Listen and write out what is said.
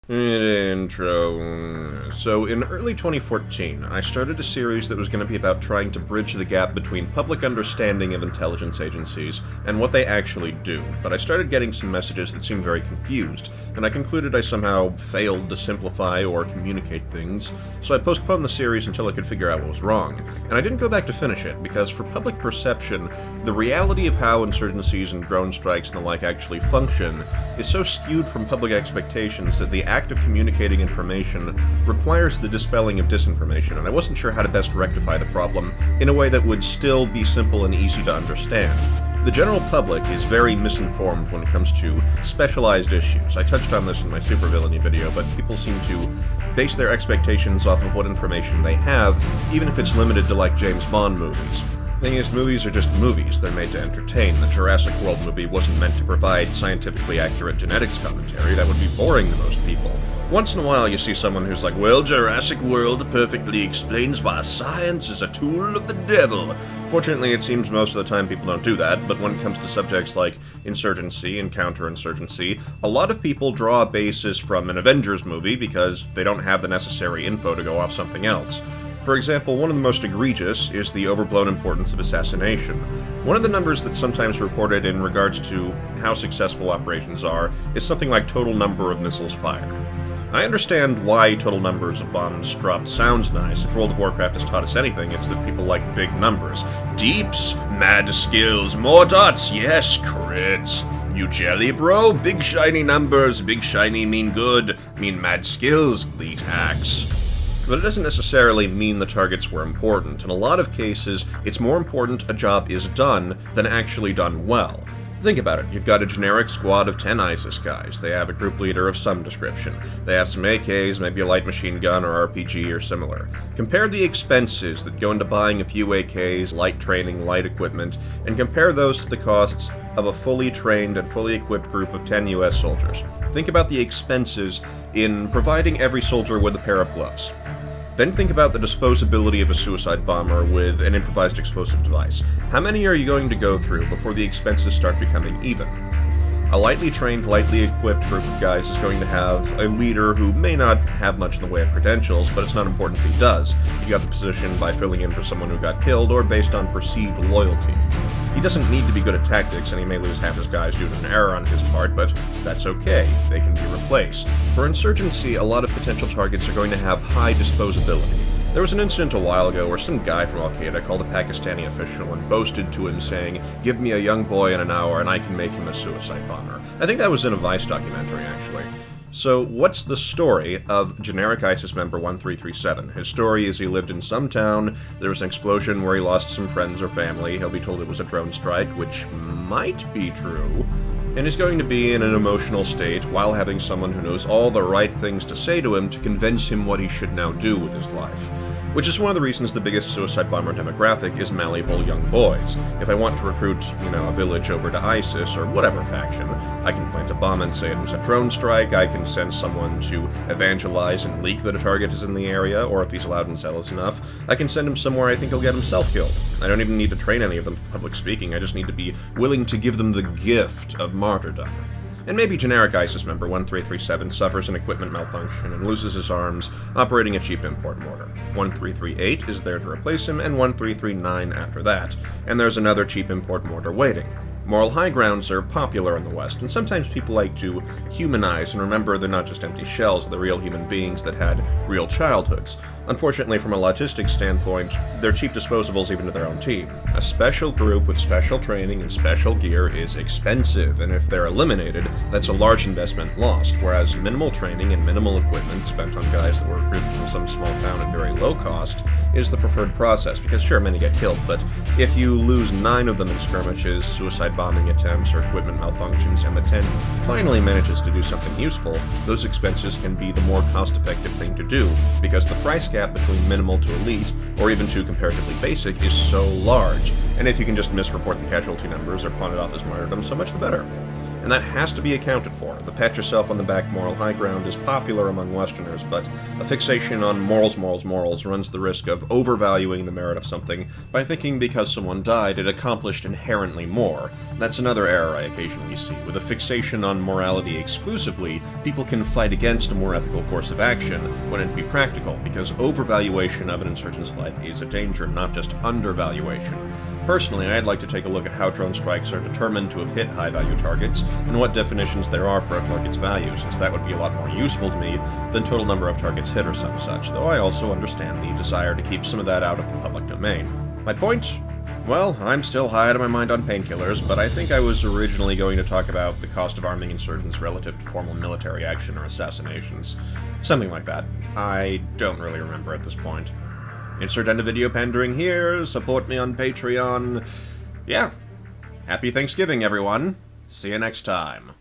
Intro. So, in early 2014, I started a series that was going to be about trying to bridge the gap between public understanding of intelligence agencies and what they actually do, but I started getting some messages that seemed very confused, and I concluded I somehow failed to simplify or communicate things, so I postponed the series until I could figure out what was wrong. And I didn't go back to finish it, because for public perception, the reality of how insurgencies and drone strikes and the like actually function is so skewed from public expectations that the act of communicating information requires the dispelling of disinformation, and I wasn't sure how to best rectify the problem in a way that would still be simple and easy to understand. The general public is very misinformed when it comes to specialized issues. I touched on this in my supervillainy video, but people seem to base their expectations off of what information they have, even if it's limited to, like, James Bond movies. The thing is, movies are just movies. They're made to entertain. The Jurassic World movie wasn't meant to provide scientifically accurate genetics commentary. That would be boring to most people. Once in a while you see someone who's like, well, Jurassic World perfectly explains why science is a tool of the devil. Fortunately, it seems most of the time people don't do that, but when it comes to subjects like insurgency and counter-insurgency, a lot of people draw a basis from an Avengers movie because they don't have the necessary info to go off something else. For example, one of the most egregious is the overblown importance of assassination. One of the numbers that's sometimes reported in regards to how successful operations are is something like total number of missiles fired. I understand why total numbers of bombs dropped sounds nice. If World of Warcraft has taught us anything, it's that people like big numbers. Deeps, mad skills, more dots, yes, crits. You jelly, bro? Big shiny numbers, big shiny mean good, mean mad skills, elite hacks. But it doesn't necessarily mean the targets were important. In a lot of cases, it's more important a job is done than actually done well. Think about it. You've got a generic squad of 10 ISIS guys. They have a group leader of some description. They have some AKs, maybe a light machine gun or RPG or similar. Compare the expenses that go into buying a few AKs, light training, light equipment, and compare those to the costs of a fully trained and fully equipped group of 10 US soldiers. Think about the expenses in providing every soldier with a pair of gloves. Then think about the disposability of a suicide bomber with an improvised explosive device. How many are you going to go through before the expenses start becoming even? A lightly trained, lightly equipped group of guys is going to have a leader who may not have much in the way of credentials, but it's not important if he does. He got the position by filling in for someone who got killed or based on perceived loyalty. He doesn't need to be good at tactics, and he may lose half his guys due to an error on his part, but that's okay. They can be replaced. For insurgency, a lot of potential targets are going to have high disposability. There was an incident a while ago where some guy from Al-Qaeda called a Pakistani official and boasted to him saying, "Give me a young boy in an hour and I can make him a suicide bomber." I think that was in a Vice documentary, actually. So, what's the story of generic ISIS member 1337? His story is he lived in some town, there was an explosion where he lost some friends or family, he'll be told it was a drone strike, which might be true, and he's going to be in an emotional state while having someone who knows all the right things to say to him to convince him what he should now do with his life. Which is one of the reasons the biggest suicide bomber demographic is malleable young boys. If I want to recruit, a village over to ISIS or whatever faction, I can plant a bomb and say it was a drone strike, I can send someone to evangelize and leak that a target is in the area, or if he's loud and zealous enough, I can send him somewhere I think he'll get himself killed. I don't even need to train any of them for public speaking, I just need to be willing to give them the gift of martyrdom. And maybe generic ISIS member 1337 suffers an equipment malfunction and loses his arms operating a cheap import mortar. 1338 is there to replace him, and 1339 after that, and there's another cheap import mortar waiting. Moral high grounds are popular in the West, and sometimes people like to humanize and remember they're not just empty shells, they're real human beings that had real childhoods. Unfortunately, from a logistics standpoint, they're cheap disposables even to their own team. A special group with special training and special gear is expensive, and if they're eliminated, that's a large investment lost, whereas minimal training and minimal equipment spent on guys that were recruited from some small town at very low cost is the preferred process, because sure, many get killed, but if you lose 9 of them in skirmishes, suicide bombing attempts, or equipment malfunctions, and the 10th finally manages to do something useful, those expenses can be the more cost-effective thing to do, because the price gap between minimal to elite, or even to comparatively basic, is so large, and if you can just misreport the casualty numbers or pawn it off as martyrdom, so much the better. and that has to be accounted for. The pat yourself on the back moral high ground is popular among Westerners, but a fixation on morals runs the risk of overvaluing the merit of something by thinking because someone died it accomplished inherently more. That's another error I occasionally see. With a fixation on morality exclusively, people can fight against a more ethical course of action when it'd be practical, because overvaluation of an insurgent's life is a danger, not just undervaluation. Personally, I'd like to take a look at how drone strikes are determined to have hit high-value targets, and what definitions there are for a target's value, since that would be a lot more useful to me than total number of targets hit or some such, though I also understand the desire to keep some of that out of the public domain. My point? Well, I'm still high out of my mind on painkillers, but I think I was originally going to talk about the cost of arming insurgents relative to formal military action or assassinations. Something like that. I don't really remember at this point. Insert end of video pandering here, support me on Patreon. Yeah. Happy Thanksgiving, everyone. See you next time.